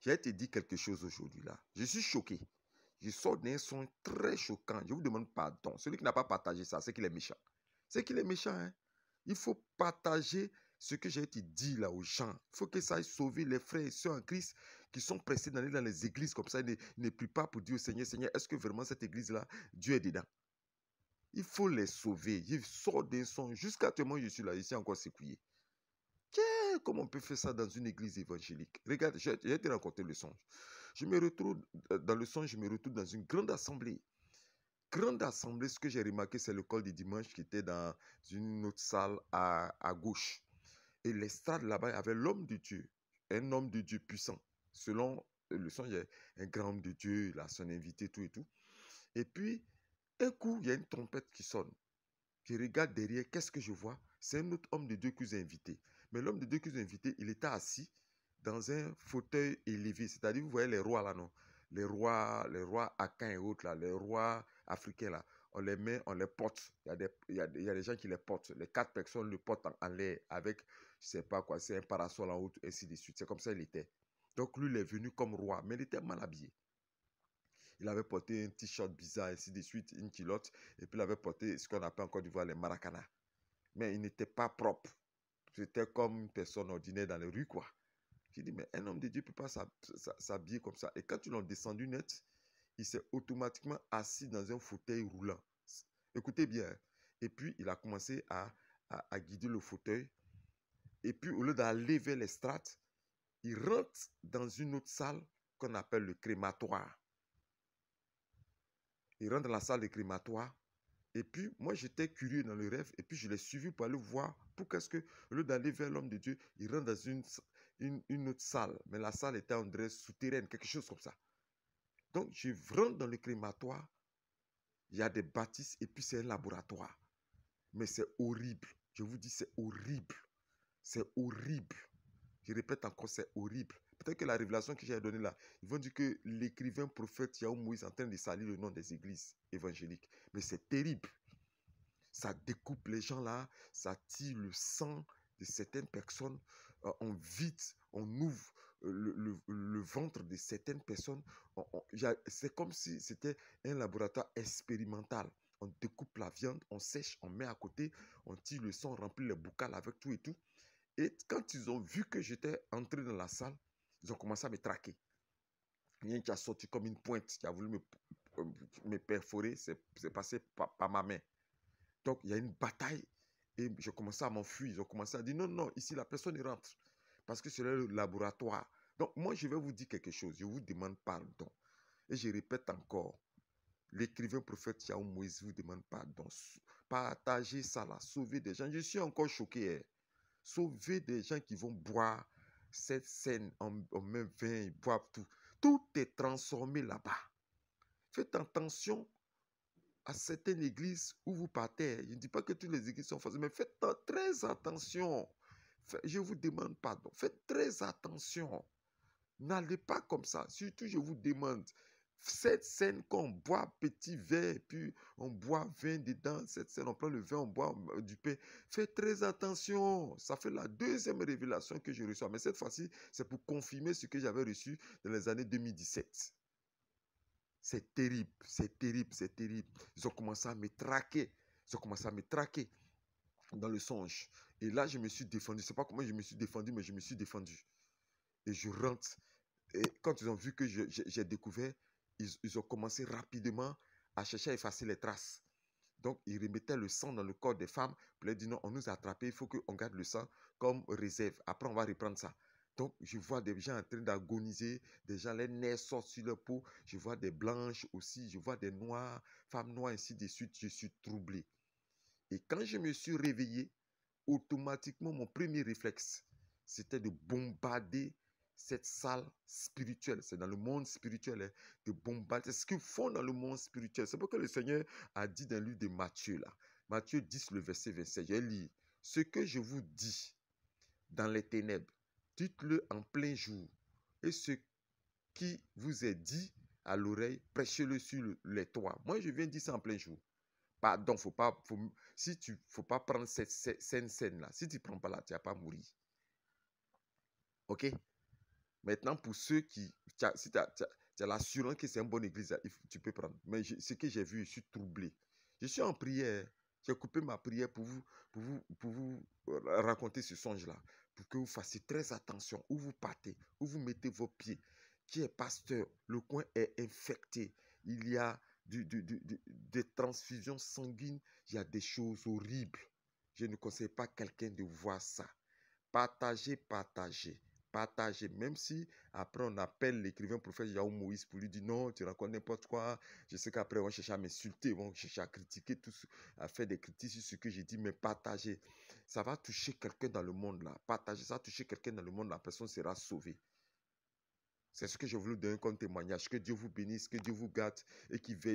J'ai te dit quelque chose aujourd'hui là. Je suis choqué. Je sors d'un son très choquant. Je vous demande pardon. Celui qui n'a pas partagé ça, c'est qu'il est méchant. C'est qu'il est méchant. Hein? Il faut partager ce que j'ai te dit là aux gens. Il faut que ça aille sauver les frères et sœurs en Christ qui sont pressés d'aller dans les églises comme ça. Ils ne prient pas pour dire au Seigneur, Seigneur, est-ce que vraiment cette église-là, Dieu est dedans? Il faut les sauver. Je sors d'un son. Jusqu'à actuellement, je suis là. Ici encore secoué. Comment on peut faire ça dans une église évangélique? Regarde, j'ai été raconter le songe. Je me retrouve dans le songe, je me retrouve dans une grande assemblée. Grande assemblée, ce que j'ai remarqué, c'est le col du dimanche qui était dans une autre salle à gauche. Et l'estrade là-bas, il y avait l'homme de Dieu, un homme de Dieu puissant. Selon le songe, il y a un grand homme de Dieu, il a son invité, tout et tout. Et puis, un coup, il y a une trompette qui sonne. Je regarde derrière, qu'est-ce que je vois? C'est un autre homme de Dieu qui vous a invité. Mais l'homme de Dieu qui vous a invité, il était assis dans un fauteuil élevé. C'est-à-dire, vous voyez les rois là, non? Les rois Akans et autres là, les rois africains là. On les met, on les porte. Il y a des gens qui les portent. Les 4 personnes le portent en l'air avec, je sais pas quoi, c'est un parasol en haut, ainsi de suite. C'est comme ça il était. Donc lui, il est venu comme roi, mais il était mal habillé. Il avait porté un t-shirt bizarre, ainsi de suite, une culotte, et puis il avait porté ce qu'on appelle en Côte d'Ivoire les maracana. Mais il n'était pas propre. C'était comme une personne ordinaire dans les rues, quoi. J'ai dit, mais un homme de Dieu ne peut pas s'habiller comme ça. Et quand ils l'ont descendu net, il s'est automatiquement assis dans un fauteuil roulant. Écoutez bien. Et puis, il a commencé à guider le fauteuil. Et puis, au lieu d'aller vers les strates, il rentre dans une autre salle qu'on appelle le crématoire. Il rentre dans la salle de crématoire. Et puis, moi, j'étais curieux dans le rêve. Et puis, je l'ai suivi pour aller voir pourquoi est-ce que, au lieu d'aller vers l'homme de Dieu, il rentre dans une autre salle. Mais la salle était en dirait souterraine, quelque chose comme ça. Donc, je rentre dans le crématoire. Il y a des bâtisses et puis c'est un laboratoire. Mais c'est horrible. Je vous dis, c'est horrible. C'est horrible. Je répète encore, c'est horrible. Peut-être que la révélation que j'ai donnée là, ils vont dire que l'écrivain prophète Yahou Moïse est en train de salir le nom des églises évangéliques. Mais c'est terrible. Ça découpe les gens là, ça tire le sang de certaines personnes, on vide, on ouvre le ventre de certaines personnes. C'est comme si c'était un laboratoire expérimental. On découpe la viande, on sèche, on met à côté, on tire le sang, on remplit les boucales avec tout et tout. Et quand ils ont vu que j'étais entré dans la salle, ils ont commencé à me traquer. Il y a un qui a sorti comme une pointe, qui a voulu me perforer, c'est passé par ma main. Donc, il y a une bataille et je commençais à m'enfuir. Ils ont commencé à dire non, non, ici, la personne rentre parce que c'est le laboratoire. Donc, moi, je vais vous dire quelque chose. Je vous demande pardon. Et je répète encore, l'écrivain prophète Yahou Moïse vous demande pardon. Partagez ça là, sauvez des gens. Je suis encore choqué. Hein. Sauvez des gens qui vont boire cette scène en même vin, ils boivent tout. Tout est transformé là-bas. Faites attention à certaines églises où vous partez. Je ne dis pas que toutes les églises sont fausses, mais faites très attention. Je vous demande pardon. Faites très attention. N'allez pas comme ça. Surtout, je vous demande, cette scène qu'on boit petit verre, puis on boit vin dedans, cette scène, on prend le vin, on boit du pain. Faites très attention. Ça fait la deuxième révélation que je reçois. Mais cette fois-ci, c'est pour confirmer ce que j'avais reçu dans les années 2017. C'est terrible, c'est terrible, c'est terrible. Ils ont commencé à me traquer. Ils ont commencé à me traquer dans le songe. Et là, je me suis défendu. Je ne sais pas comment je me suis défendu, mais je me suis défendu. Et je rentre. Et quand ils ont vu que j'ai découvert, ils ont commencé rapidement à chercher à effacer les traces. Donc, ils remettaient le sang dans le corps des femmes. Puis ils disent non, on nous a attrapés, il faut qu'on garde le sang comme réserve. Après, on va reprendre ça. Donc, je vois des gens en train d'agoniser, des gens, les nerfs sortent sur leur peau. Je vois des blanches aussi, je vois des noires, femmes noires, ainsi de suite. Je suis troublé. Et quand je me suis réveillé, automatiquement, mon premier réflexe, c'était de bombarder cette salle spirituelle. C'est dans le monde spirituel, hein, de bombarder. C'est ce qu'ils font dans le monde spirituel. C'est pourquoi le Seigneur a dit dans le livre de Matthieu, là, Matthieu 10, le verset 27, je lis, ce que je vous dis dans les ténèbres, dites-le en plein jour. Et ce qui vous est dit à l'oreille, prêchez-le sur les toits. Moi, je viens dire ça en plein jour. Pardon, faut pas prendre cette scène-là. Si tu ne prends pas là, tu ne vas pas mourir. Ok? Maintenant, pour ceux qui... Si tu as l'assurance que c'est une bonne église, tu peux prendre. Mais ce que j'ai vu, je suis troublé. Je suis en prière. J'ai coupé ma prière pour vous raconter ce songe-là. Pour que vous fassiez très attention où vous partez, où vous mettez vos pieds. Qui est pasteur? Le coin est infecté. Il y a des transfusions sanguines. Il y a des choses horribles. Je ne conseille pas quelqu'un de voir ça. Partagez, partagez. Partagez, même si après on appelle l'écrivain prophète Yahou Moïse pour lui dire non, tu racontes n'importe quoi. Je sais qu'après, ils vont chercher à m'insulter, ils vont chercher à critiquer, à faire des critiques sur ce que j'ai dit, mais partagez. Ça va toucher quelqu'un dans le monde là. Partagez, ça va toucher quelqu'un dans le monde, la personne sera sauvée. C'est ce que je voulais donner comme témoignage. Que Dieu vous bénisse, que Dieu vous garde et qu'il veille